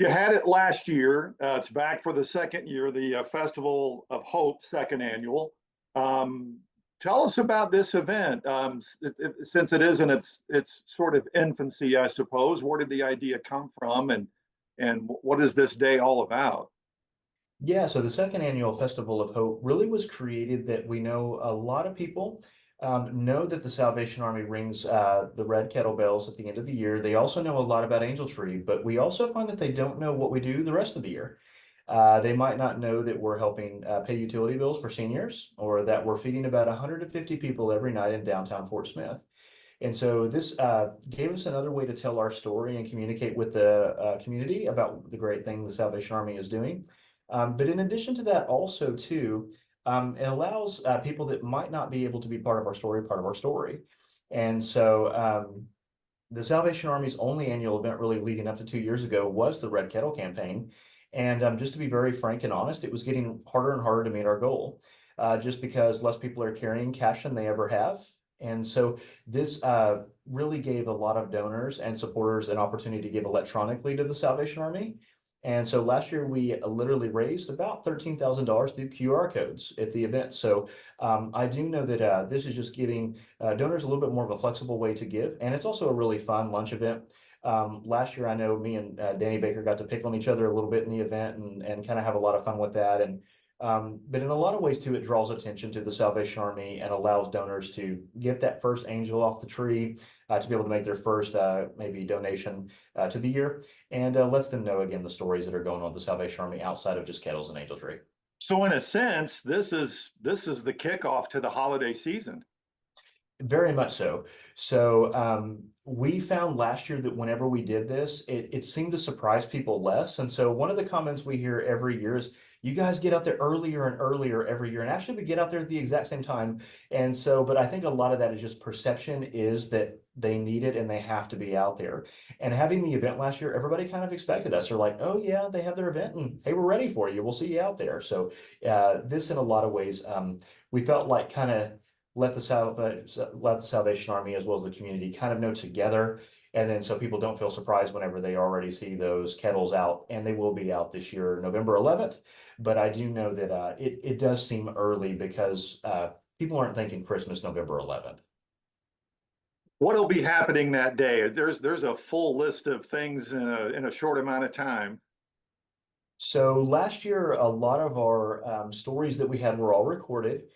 You had it last year. It's back for the second year, the Festival of Hope, second annual. Um, Tell us about this event. Since it is in its sort of infancy, I suppose. Where did the idea come from, and what is this day all about? Yeah, so the second annual Festival of Hope really was created that we know a lot of people know that the Salvation Army rings the red kettlebells at the end of the year. They also know a lot about Angel Tree, but we also find that they don't know what we do the rest of the year. They might not know that we're helping pay utility bills for seniors or that we're feeding about 150 people every night in downtown Fort Smith. And so this gave us another way to tell our story and communicate with the community about the great thing the Salvation Army is doing. But in addition to that, also too, it allows people that might not be able to be part of our story. And so the Salvation Army's only annual event really leading up to 2 years ago was the Red Kettle campaign. And just to be very frank and honest, it was getting harder and harder to meet our goal, just because less people are carrying cash than they ever have. And so this really gave a lot of donors and supporters an opportunity to give electronically to the Salvation Army. And so last year we literally raised about $13,000 through QR codes at the event. So I do know that this is just giving donors a little bit more of a flexible way to give. And it's also a really fun lunch event. Last year, I know me and Danny Baker got to pick on each other a little bit in the event and kind of have a lot of fun with that. And but in a lot of ways too, it draws attention to the Salvation Army and allows donors to get that first angel off the tree, to be able to make their first maybe donation to the year, and lets them know again the stories that are going on with the Salvation Army outside of just kettles and angel tree. So, in a sense, this is the kickoff to the holiday season. Very much so. So we found last year that whenever we did this, it seemed to surprise people less. And so one of the comments we hear every year is, you guys get out there earlier and earlier every year. And actually, we get out there at the exact same time. And so, but I think a lot of that is just perception is that they need it and they have to be out there. And having the event last year, everybody kind of expected us. They're like, oh, yeah, they have their event and hey, we're ready for you. We'll see you out there. So this, in a lot of ways, we felt like kind of let the Salvation Army as well as the community kind of know together. And then so people don't feel surprised whenever they already see those kettles out, and they will be out this year, November 11th. But I do know that it does seem early because people aren't thinking Christmas November 11th. What'll be happening that day? There's a full list of things in a short amount of time. So last year, a lot of our stories that we had were all recorded.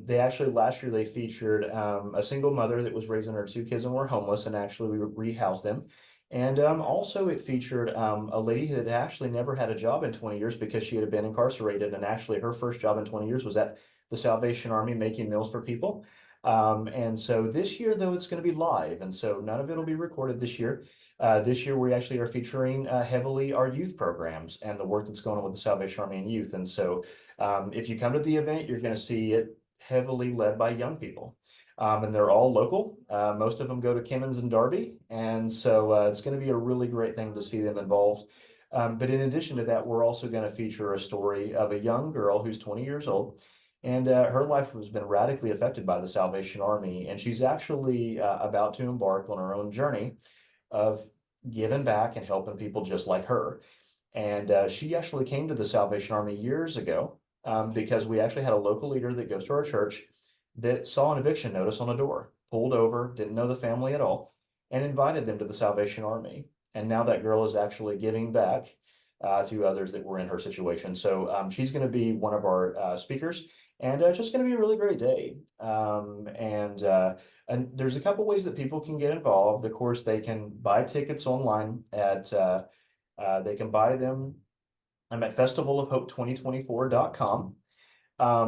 They actually last year they featured a single mother that was raising her two kids and were homeless, and actually we rehoused them. And also it featured a lady that actually never had a job in 20 years because she had been incarcerated, and actually her first job in 20 years was at the Salvation Army making meals for people. And so this year, though, it's going to be live, and so none of it will be recorded this year. This year, we actually are featuring heavily our youth programs and the work that's going on with the Salvation Army and youth. And so if you come to the event, you're going to see it heavily led by young people. And they're all local. Most of them go to Kimmons and Darby. And so it's going to be a really great thing to see them involved. But in addition to that, we're also going to feature a story of a young girl who's 20 years old. And her life has been radically affected by the Salvation Army. And she's actually about to embark on her own journey of giving back and helping people just like her. And she actually came to the Salvation Army years ago because we actually had a local leader that goes to our church that saw an eviction notice on a door, pulled over, didn't know the family at all, and invited them to the Salvation Army. And now that girl is actually giving back to others that were in her situation. So she's going to be one of our speakers, and it's just going to be a really great day. And there's a couple ways that people can get involved. Of course, they can buy tickets online at they can buy them. I'm at festivalofhope2024.com.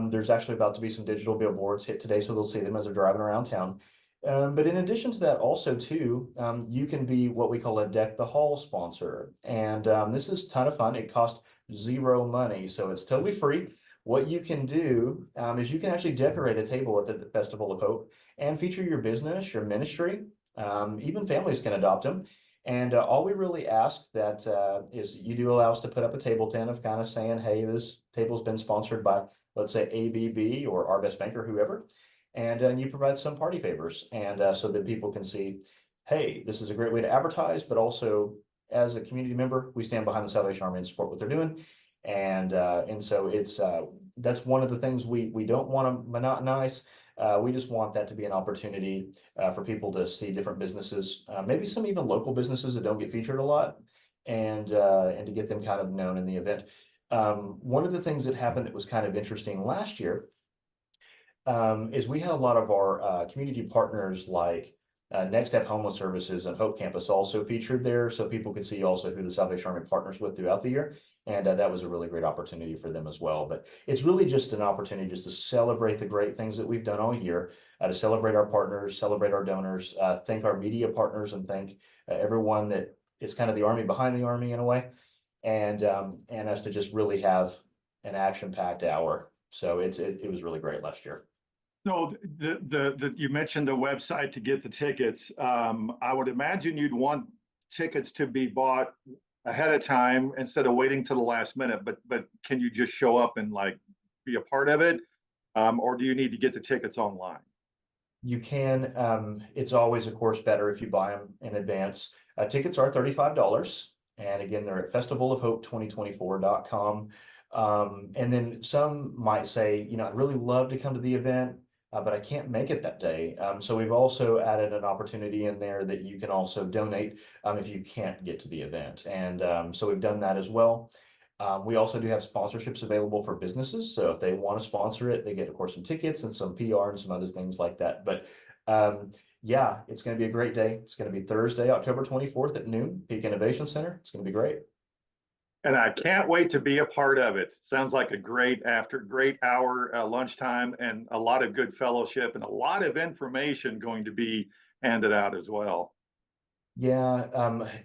There's actually about to be some digital billboards hit today, so they'll see them as they're driving around town. But in addition to that, also too, you can be what we call a Deck the Hall sponsor. And this is a ton of fun. It costs zero money, so it's totally free. What you can do is you can actually decorate a table at the Festival of Hope and feature your business, your ministry. Even families can adopt them. And all we really ask that is you do allow us to put up a table tent of kind of saying, hey, this table's been sponsored by, let's say, ABB or Our Best Banker, whoever. And you provide some party favors. And so that people can see, hey, this is a great way to advertise, but also as a community member, we stand behind the Salvation Army and support what they're doing. And so it's that's one of the things we don't want to monotonize. We just want that to be an opportunity for people to see different businesses, maybe some even local businesses that don't get featured a lot, and to get them kind of known in the event. One of the things that happened that was kind of interesting last year is we had a lot of our community partners like Next Step Homeless Services and Hope Campus also featured there, so people could see also who the Salvation Army partners with throughout the year. And that was a really great opportunity for them as well. But it's really just an opportunity just to celebrate the great things that we've done all year, to celebrate our partners, celebrate our donors, thank our media partners, and thank everyone that is kind of the army behind the army in a way, and us to just really have an action-packed hour. So it was really great last year. So you mentioned the website to get the tickets. I would imagine you'd want tickets to be bought ahead of time instead of waiting till the last minute. But can you just show up and like be a part of it, or do you need to get the tickets online? You can. It's always, of course, better if you buy them in advance. Tickets are $35. And again, they're at festivalofhope2024.com. And then some might say, I'd really love to come to the event, but I can't make it that day. So we've also added an opportunity in there that you can also donate if you can't get to the event. And so we've done that as well. We also do have sponsorships available for businesses. So if they want to sponsor it, they get, of course, some tickets and some PR and some other things like that. But yeah, it's going to be a great day. It's going to be Thursday, October 24th at noon, Peak Innovation Center. It's going to be great. And I can't wait to be a part of it. Sounds like a great hour lunchtime, and a lot of good fellowship and a lot of information going to be handed out as well. Yeah,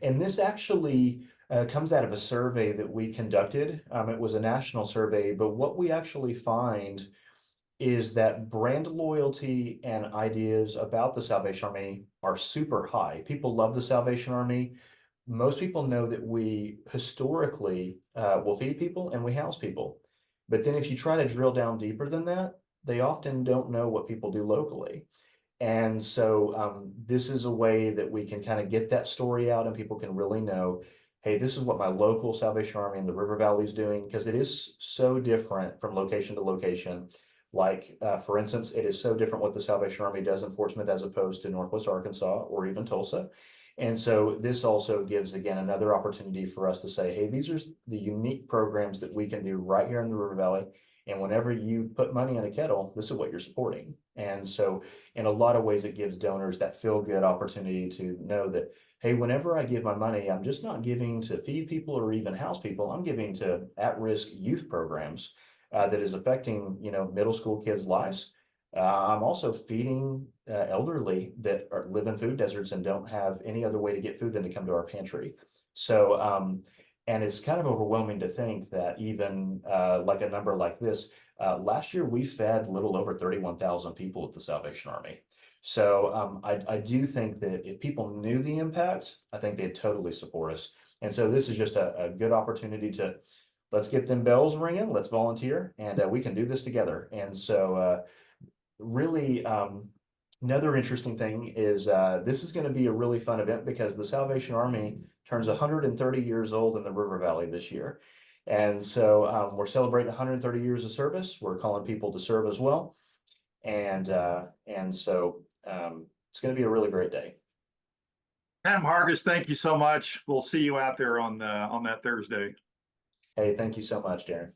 and this actually comes out of a survey that we conducted. It was a national survey, but what we actually find is that brand loyalty and ideas about the Salvation Army are super high. People love the Salvation Army. Most people know that we historically will feed people and we house people. But then if you try to drill down deeper than that, they often don't know what people do locally. And so this is a way that we can kind of get that story out and people can really know, hey, this is what my local Salvation Army in the River Valley is doing, because it is so different from location to location. Like, for instance, it is so different what the Salvation Army does in Fort Smith as opposed to Northwest Arkansas or even Tulsa. And so this also gives, again, another opportunity for us to say, hey, these are the unique programs that we can do right here in the River Valley. And whenever you put money in a kettle, this is what you're supporting. And so in a lot of ways, it gives donors that feel good opportunity to know that, hey, whenever I give my money, I'm just not giving to feed people or even house people. I'm giving to at-risk youth programs that is affecting, middle school kids' lives. I'm also feeding elderly that live in food deserts and don't have any other way to get food than to come to our pantry. So, and it's kind of overwhelming to think that even like a number like this, last year we fed a little over 31,000 people at the Salvation Army. So I do think that if people knew the impact, I think they'd totally support us. And so this is just a good opportunity to let's get them bells ringing, let's volunteer, and we can do this together. And so really, another interesting thing is this is going to be a really fun event because the Salvation Army turns 130 years old in the River Valley this year. And so we're celebrating 130 years of service. We're calling people to serve as well. And so it's going to be a really great day. Pam Hargis, thank you so much. We'll see you out there on that Thursday. Hey, thank you so much, Daren.